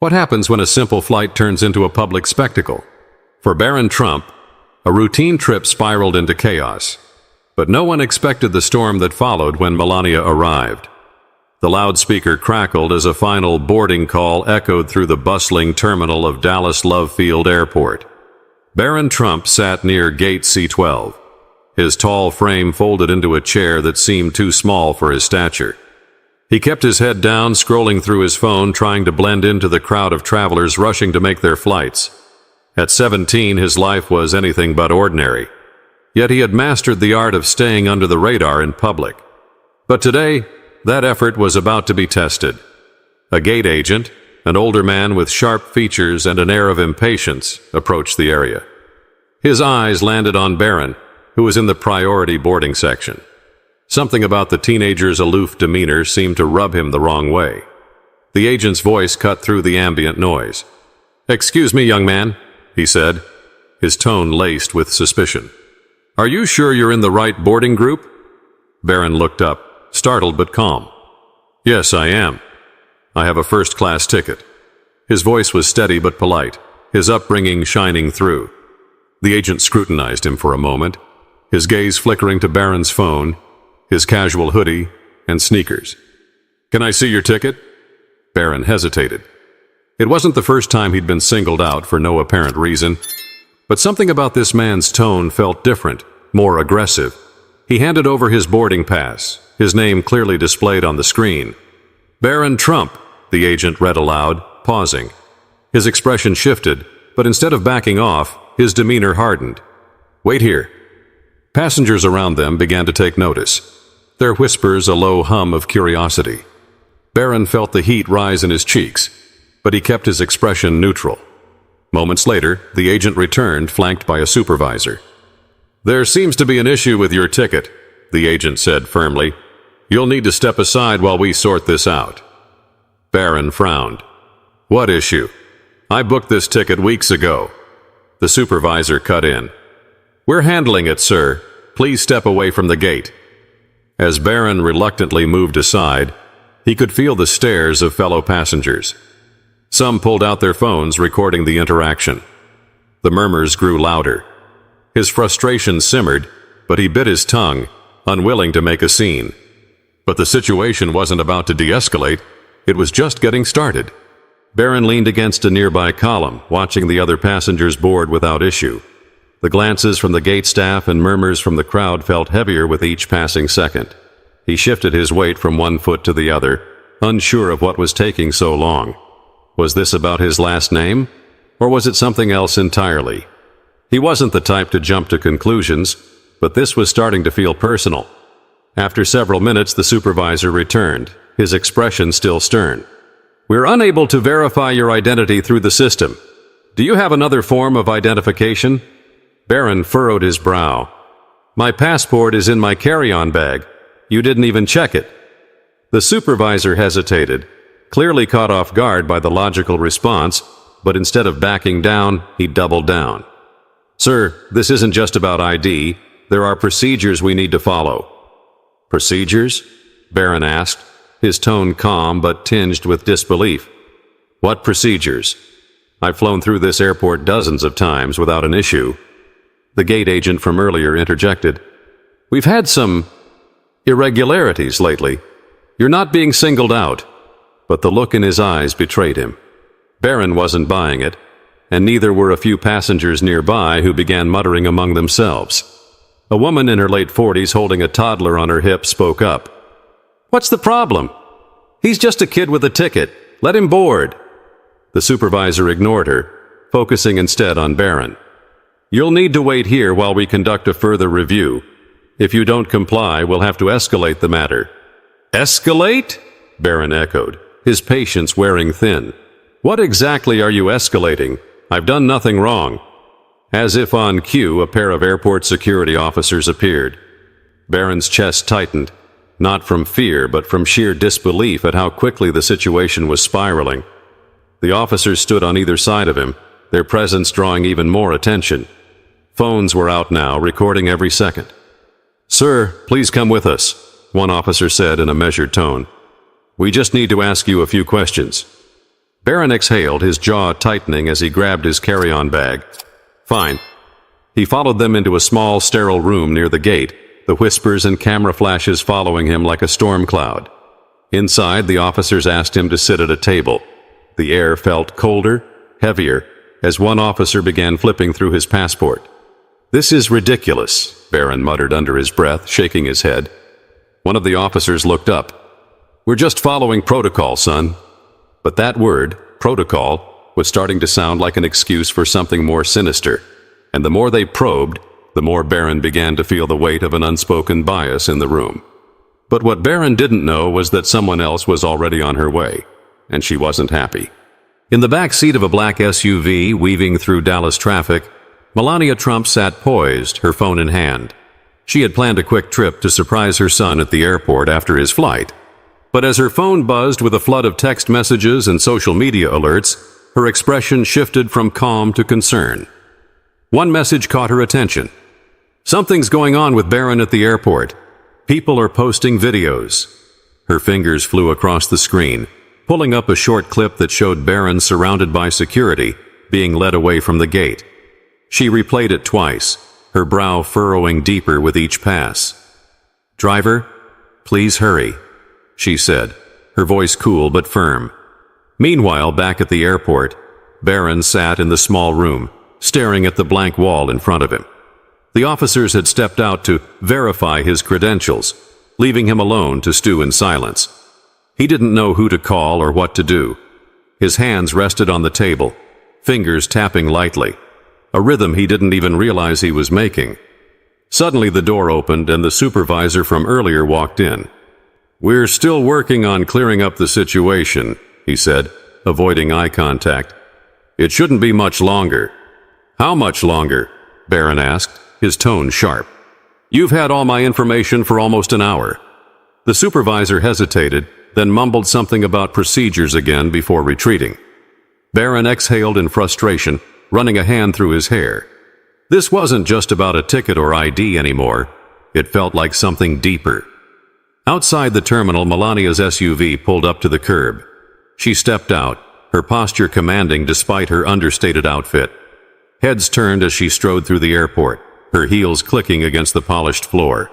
What happens when a simple flight turns into a public spectacle? For Barron Trump, a routine trip spiraled into chaos. But no one expected the storm that followed when Melania arrived. The loudspeaker crackled as a final boarding call echoed through the bustling terminal of Dallas Love Field Airport. Barron Trump sat near gate C-12, his tall frame folded into a chair that seemed too small for his stature. He kept his head down, scrolling through his phone, trying to blend into the crowd of travelers rushing to make their flights. At 17, his life was anything but ordinary. Yet he had mastered the art of staying under the radar in public. But today, that effort was about to be tested. A gate agent, an older man with sharp features and an air of impatience, approached the area. His eyes landed on Barron, who was in the priority boarding section. Something about the teenager's aloof demeanor seemed to rub him the wrong way. The agent's voice cut through the ambient noise. "Excuse me, young man," he said, his tone laced with suspicion. "Are you sure you're in the right boarding group?" Barron looked up, startled but calm. "Yes, I am. I have a first-class ticket." His voice was steady but polite, his upbringing shining through. The agent scrutinized him for a moment, his gaze flickering to Barron's phone, his casual hoodie, and sneakers. "Can I see your ticket?" Barron hesitated. It wasn't the first time he'd been singled out for no apparent reason, but something about this man's tone felt different, more aggressive. He handed over his boarding pass, his name clearly displayed on the screen. "Barron Trump," the agent read aloud, pausing. His expression shifted, but instead of backing off, his demeanor hardened. "Wait here." Passengers around them began to take notice, their whispers a low hum of curiosity. Barron felt the heat rise in his cheeks, but he kept his expression neutral. Moments later, the agent returned, flanked by a supervisor. "There seems to be an issue with your ticket," the agent said firmly. "You'll need to step aside while we sort this out." Barron frowned. "What issue? I booked this ticket weeks ago." The supervisor cut in. "We're handling it, sir. Please step away from the gate." As Barron reluctantly moved aside, he could feel the stares of fellow passengers. Some pulled out their phones, recording the interaction. The murmurs grew louder. His frustration simmered, but he bit his tongue, unwilling to make a scene. But the situation wasn't about to de-escalate, it was just getting started. Barron leaned against a nearby column, watching the other passengers board without issue. The glances from the gate staff and murmurs from the crowd felt heavier with each passing second. He shifted his weight from one foot to the other, unsure of what was taking so long. Was this about his last name, or was it something else entirely? He wasn't the type to jump to conclusions, but this was starting to feel personal. After several minutes, the supervisor returned, his expression still stern. "We're unable to verify your identity through the system. Do you have another form of identification?" Barron furrowed his brow. "My passport is in my carry-on bag. You didn't even check it." The supervisor hesitated, clearly caught off guard by the logical response, but instead of backing down, he doubled down. "Sir, this isn't just about ID. There are procedures we need to follow." "Procedures?" Barron asked, his tone calm but tinged with disbelief. "What procedures? I've flown through this airport dozens of times without an issue." The gate agent from earlier interjected. "We've had some irregularities lately. You're not being singled out." But the look in his eyes betrayed him. Barron wasn't buying it, and neither were a few passengers nearby who began muttering among themselves. A woman in her late 40s holding a toddler on her hip spoke up. "What's the problem? He's just a kid with a ticket. Let him board." The supervisor ignored her, focusing instead on Barron. "You'll need to wait here while we conduct a further review. If you don't comply, we'll have to escalate the matter." "Escalate?" Barron echoed, his patience wearing thin. "What exactly are you escalating? I've done nothing wrong." As if on cue, a pair of airport security officers appeared. Barron's chest tightened, not from fear but from sheer disbelief at how quickly the situation was spiraling. The officers stood on either side of him, their presence drawing even more attention. Phones were out now, recording every second. "Sir, please come with us," one officer said in a measured tone. "We just need to ask you a few questions." Barron exhaled, his jaw tightening as he grabbed his carry-on bag. Fine. He followed them into a small, sterile room near the gate, the whispers and camera flashes following him like a storm cloud. Inside, the officers asked him to sit at a table. The air felt colder, heavier, as one officer began flipping through his passport. "This is ridiculous," Barron muttered under his breath, shaking his head. One of the officers looked up. "We're just following protocol, son." But that word, protocol, was starting to sound like an excuse for something more sinister. And the more they probed, the more Barron began to feel the weight of an unspoken bias in the room. But what Barron didn't know was that someone else was already on her way, and she wasn't happy. In the back seat of a black SUV weaving through Dallas traffic, Melania Trump sat poised, her phone in hand. She had planned a quick trip to surprise her son at the airport after his flight. But as her phone buzzed with a flood of text messages and social media alerts, her expression shifted from calm to concern. One message caught her attention. "Something's going on with Barron at the airport. People are posting videos." Her fingers flew across the screen, pulling up a short clip that showed Barron surrounded by security, being led away from the gate. She replayed it twice, her brow furrowing deeper with each pass. "Driver, please hurry," she said, her voice cool but firm. Meanwhile, back at the airport, Barron sat in the small room, staring at the blank wall in front of him. The officers had stepped out to verify his credentials, leaving him alone to stew in silence. He didn't know who to call or what to do. His hands rested on the table, fingers tapping lightly, a rhythm he didn't even realize he was making. Suddenly the door opened and the supervisor from earlier walked in. "We're still working on clearing up the situation," he said, avoiding eye contact. "It shouldn't be much longer." "How much longer?" Barron asked, his tone sharp. "You've had all my information for almost an hour." The supervisor hesitated, then mumbled something about procedures again before retreating. Barron exhaled in frustration, running a hand through his hair. This wasn't just about a ticket or ID anymore. It felt like something deeper. Outside the terminal, Melania's SUV pulled up to the curb. She stepped out, her posture commanding despite her understated outfit. Heads turned as she strode through the airport, her heels clicking against the polished floor.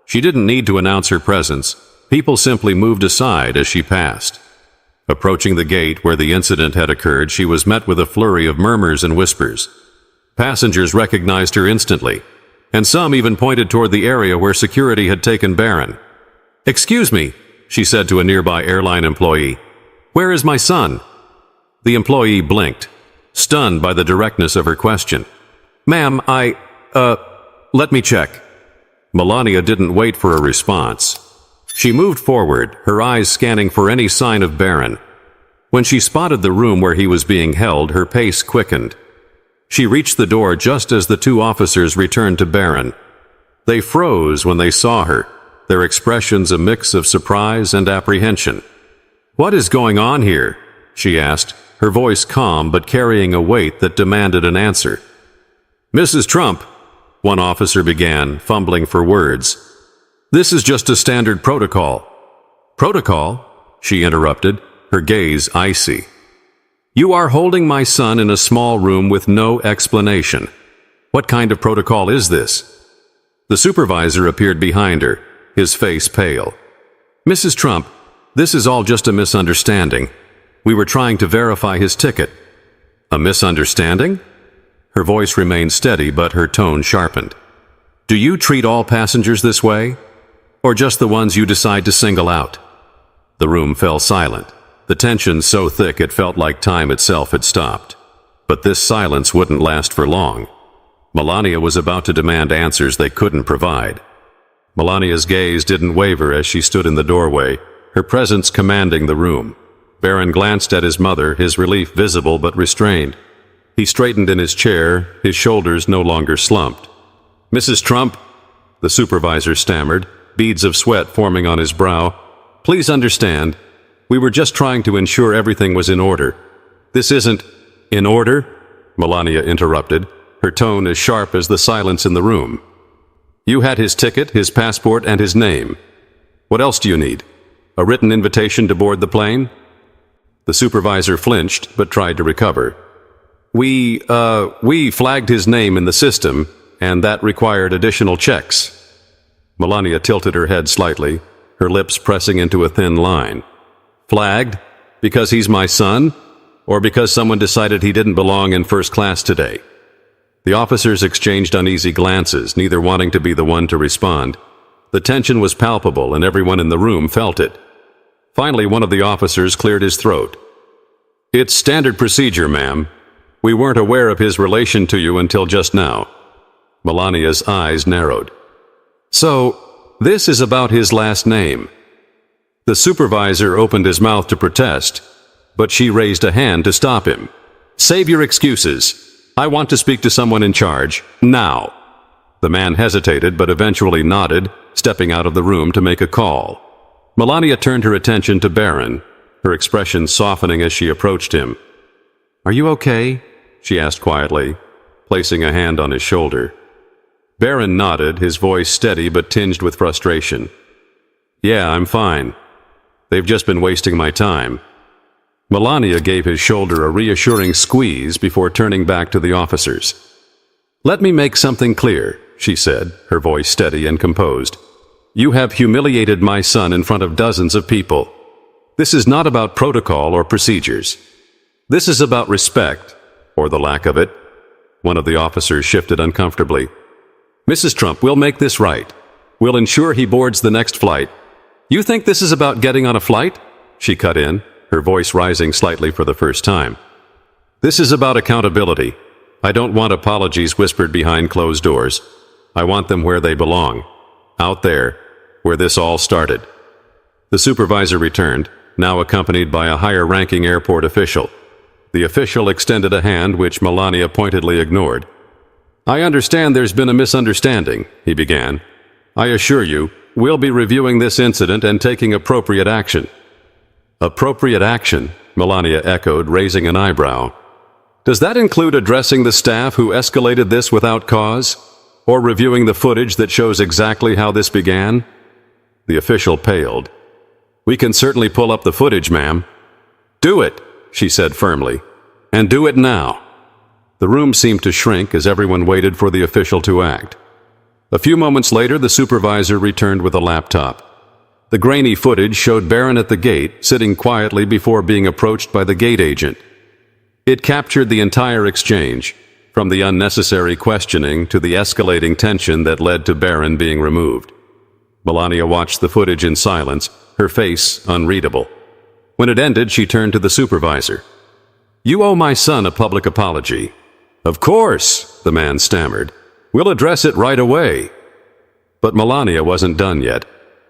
She didn't need to announce her presence. People simply moved aside as she passed. Approaching the gate where the incident had occurred, she was met with a flurry of murmurs and whispers. Passengers recognized her instantly, and some even pointed toward the area where security had taken Barron. "Excuse me," she said to a nearby airline employee. "Where is my son?" The employee blinked, stunned by the directness of her question. "Ma'am, let me check." Melania didn't wait for a response. She moved forward, her eyes scanning for any sign of Barron. When she spotted the room where he was being held, her pace quickened. She reached the door just as the two officers returned to Barron. They froze when they saw her, their expressions a mix of surprise and apprehension. "What is going on here?" she asked, her voice calm but carrying a weight that demanded an answer. "Mrs. Trump," one officer began, fumbling for words. "This is just a standard protocol." "Protocol?" she interrupted, her gaze icy. "You are holding my son in a small room with no explanation. What kind of protocol is this?" The supervisor appeared behind her, his face pale. "Mrs. Trump, this is all just a misunderstanding. We were trying to verify his ticket." "A misunderstanding?" Her voice remained steady, but her tone sharpened. "Do you treat all passengers this way? Or just the ones you decide to single out?" The room fell silent, the tension so thick it felt like time itself had stopped. But this silence wouldn't last for long. Melania was about to demand answers they couldn't provide. Melania's gaze didn't waver as she stood in the doorway, her presence commanding the room. Barron glanced at his mother, his relief visible but restrained. He straightened in his chair, his shoulders no longer slumped. "Mrs. Trump," the supervisor stammered, beads of sweat forming on his brow, "please understand, we were just trying to ensure everything was in order." "This isn't in order," Melania interrupted, her tone as sharp as the silence in the room. "You had his ticket, his passport, and his name. What else do you need? A written invitation to board the plane?" The supervisor flinched but tried to recover. We flagged his name in the system, and that required additional checks." Melania tilted her head slightly, her lips pressing into a thin line. "Flagged? Because he's my son? Or because someone decided he didn't belong in first class today?" The officers exchanged uneasy glances, neither wanting to be the one to respond. The tension was palpable, and everyone in the room felt it. Finally, one of the officers cleared his throat. "It's standard procedure, ma'am. We weren't aware of his relation to you until just now." Melania's eyes narrowed. "So, this is about his last name." The supervisor opened his mouth to protest, but she raised a hand to stop him. "Save your excuses. I want to speak to someone in charge, now." The man hesitated but eventually nodded, stepping out of the room to make a call. Melania turned her attention to Barron, her expression softening as she approached him. "Are you okay?" she asked quietly, placing a hand on his shoulder. Barron nodded, his voice steady but tinged with frustration. "Yeah, I'm fine. They've just been wasting my time." Melania gave his shoulder a reassuring squeeze before turning back to the officers. "Let me make something clear," she said, her voice steady and composed. "You have humiliated my son in front of dozens of people. This is not about protocol or procedures. This is about respect, or the lack of it." One of the officers shifted uncomfortably. "Mrs. Trump, we'll make this right. We'll ensure he boards the next flight." "You think this is about getting on a flight?" she cut in, her voice rising slightly for the first time. "This is about accountability. I don't want apologies whispered behind closed doors. I want them where they belong. Out there, where this all started." The supervisor returned, now accompanied by a higher-ranking airport official. The official extended a hand which Melania pointedly ignored. "I understand there's been a misunderstanding," he began. "I assure you, we'll be reviewing this incident and taking appropriate action." "Appropriate action?" Melania echoed, raising an eyebrow. "Does that include addressing the staff who escalated this without cause? Or reviewing the footage that shows exactly how this began?" The official paled. "We can certainly pull up the footage, ma'am." "Do it," she said firmly. "And do it now." The room seemed to shrink as everyone waited for the official to act. A few moments later, the supervisor returned with a laptop. The grainy footage showed Barron at the gate, sitting quietly before being approached by the gate agent. It captured the entire exchange, from the unnecessary questioning to the escalating tension that led to Barron being removed. Melania watched the footage in silence, her face unreadable. When it ended, she turned to the supervisor. "You owe my son a public apology." "Of course," the man stammered. "We'll address it right away." But Melania wasn't done yet.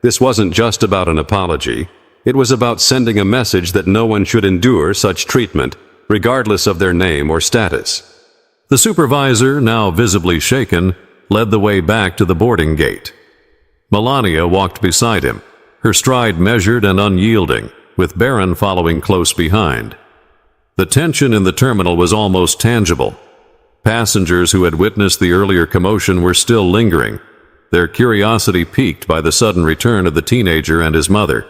This wasn't just about an apology. It was about sending a message that no one should endure such treatment, regardless of their name or status. The supervisor, now visibly shaken, led the way back to the boarding gate. Melania walked beside him, her stride measured and unyielding, with Barron following close behind. The tension in the terminal was almost tangible. Passengers who had witnessed the earlier commotion were still lingering, their curiosity piqued by the sudden return of the teenager and his mother.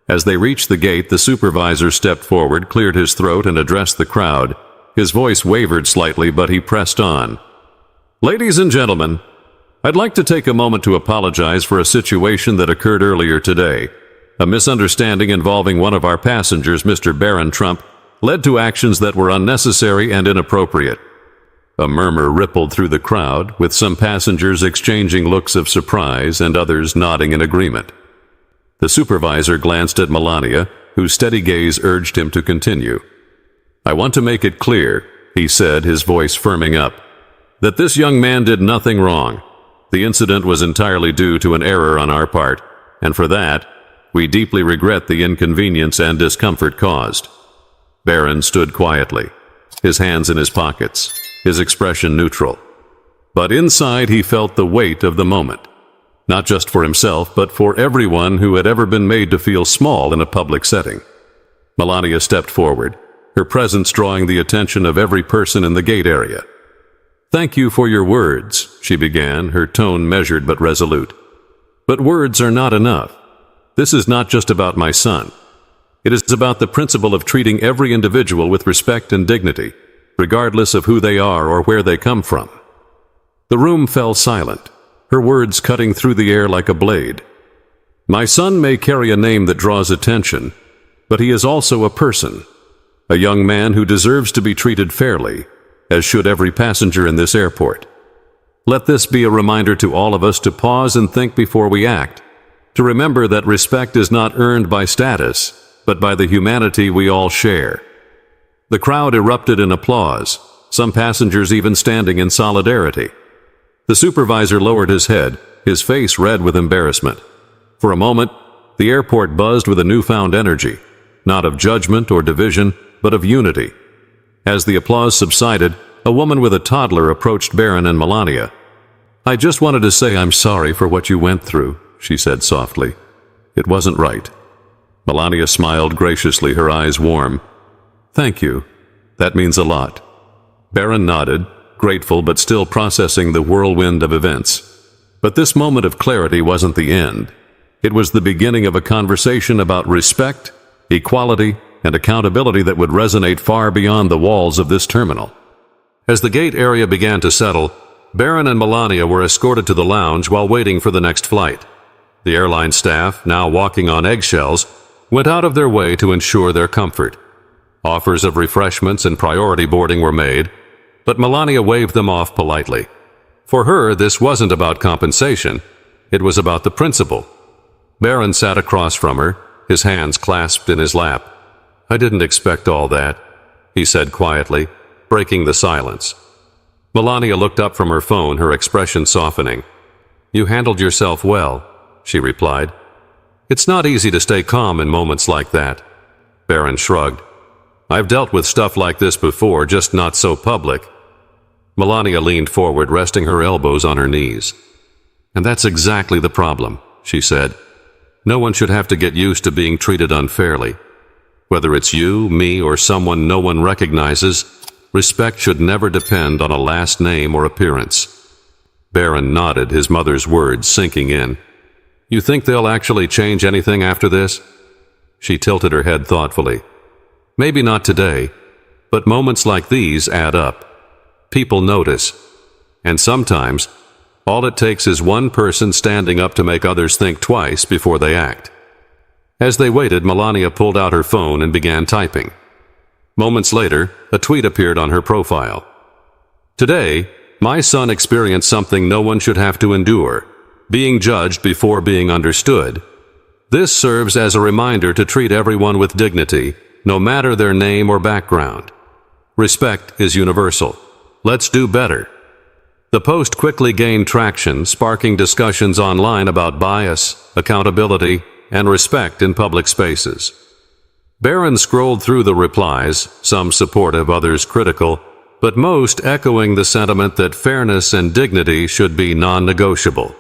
As they reached the gate, the supervisor stepped forward, cleared his throat, and addressed the crowd. His voice wavered slightly, but he pressed on. "Ladies and gentlemen, I'd like to take a moment to apologize for a situation that occurred earlier today. A misunderstanding involving one of our passengers, Mr. Barron Trump, led to actions that were unnecessary and inappropriate." A murmur rippled through the crowd, with some passengers exchanging looks of surprise and others nodding in agreement. The supervisor glanced at Melania, whose steady gaze urged him to continue. "I want to make it clear," he said, his voice firming up, "that this young man did nothing wrong. The incident was entirely due to an error on our part, and for that, we deeply regret the inconvenience and discomfort caused." Barron stood quietly, his hands in his pockets, his expression neutral. But inside he felt the weight of the moment, not just for himself, but for everyone who had ever been made to feel small in a public setting. Melania stepped forward, her presence drawing the attention of every person in the gate area. "Thank you for your words," she began, her tone measured but resolute. "But words are not enough. This is not just about my son. It is about the principle of treating every individual with respect and dignity, regardless of who they are or where they come from. The room fell silent, her words cutting through the air like a blade. My son may carry a name that draws attention, but he is also a person, a young man who deserves to be treated fairly, as should every passenger in this airport. Let this be a reminder to all of us to pause and think before we act, to remember that respect is not earned by status, but by the humanity we all share. The crowd erupted in applause, some passengers even standing in solidarity. The supervisor lowered his head, his face red with embarrassment. For a moment, the airport buzzed with a newfound energy, not of judgment or division, but of unity. As the applause subsided, a woman with a toddler approached Barron and Melania. "I just wanted to say I'm sorry for what you went through," she said softly. "It wasn't right." Melania smiled graciously, her eyes warm. "Thank you. That means a lot." Barron nodded, grateful but still processing the whirlwind of events. But this moment of clarity wasn't the end. It was the beginning of a conversation about respect, equality, and accountability that would resonate far beyond the walls of this terminal. As the gate area began to settle, Barron and Melania were escorted to the lounge while waiting for the next flight. The airline staff, now walking on eggshells, went out of their way to ensure their comfort. Offers of refreshments and priority boarding were made, but Melania waved them off politely. For her, this wasn't about compensation. It was about the principle. Barron sat across from her, his hands clasped in his lap. "I didn't expect all that," he said quietly, breaking the silence. Melania looked up from her phone, her expression softening. "You handled yourself well," she replied. "It's not easy to stay calm in moments like that." Barron shrugged. "I've dealt with stuff like this before, just not so public." Melania leaned forward, resting her elbows on her knees. "And that's exactly the problem," she said. "No one should have to get used to being treated unfairly. Whether it's you, me, or someone no one recognizes, respect should never depend on a last name or appearance." Barron nodded, his mother's words sinking in. "You think they'll actually change anything after this?" She tilted her head thoughtfully. "Maybe not today, but moments like these add up. People notice. And sometimes, all it takes is one person standing up to make others think twice before they act." As they waited, Melania pulled out her phone and began typing. Moments later, a tweet appeared on her profile. "Today, my son experienced something no one should have to endure, being judged before being understood. This serves as a reminder to treat everyone with dignity, no matter their name or background. Respect is universal. Let's do better." The post quickly gained traction, sparking discussions online about bias, accountability, and respect in public spaces. Barron scrolled through the replies, some supportive, others critical, but most echoing the sentiment that fairness and dignity should be non-negotiable.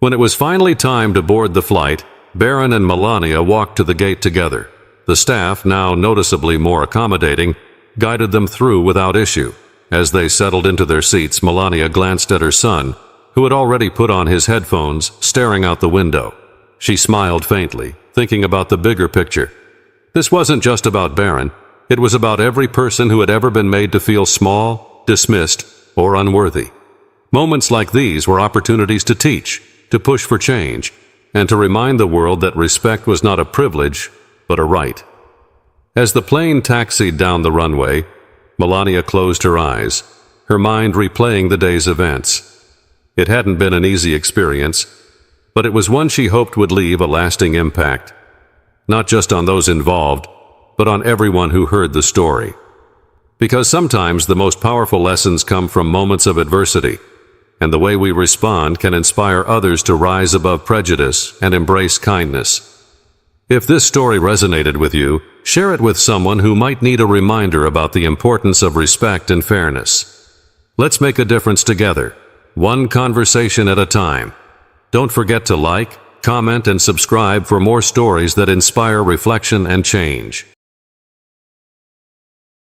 When it was finally time to board the flight, Barron and Melania walked to the gate together. The staff, now noticeably more accommodating, guided them through without issue. As they settled into their seats, Melania glanced at her son, who had already put on his headphones, staring out the window. She smiled faintly, thinking about the bigger picture. This wasn't just about Barron. It was about every person who had ever been made to feel small, dismissed, or unworthy. Moments like these were opportunities to teach, to push for change, and to remind the world that respect was not a privilege, but a right. As the plane taxied down the runway, Melania closed her eyes, her mind replaying the day's events. It hadn't been an easy experience, but it was one she hoped would leave a lasting impact, not just on those involved, but on everyone who heard the story. Because sometimes the most powerful lessons come from moments of adversity, and the way we respond can inspire others to rise above prejudice and embrace kindness. If this story resonated with you, share it with someone who might need a reminder about the importance of respect and fairness. Let's make a difference together, one conversation at a time. Don't forget to like, comment, and subscribe for more stories that inspire reflection and change.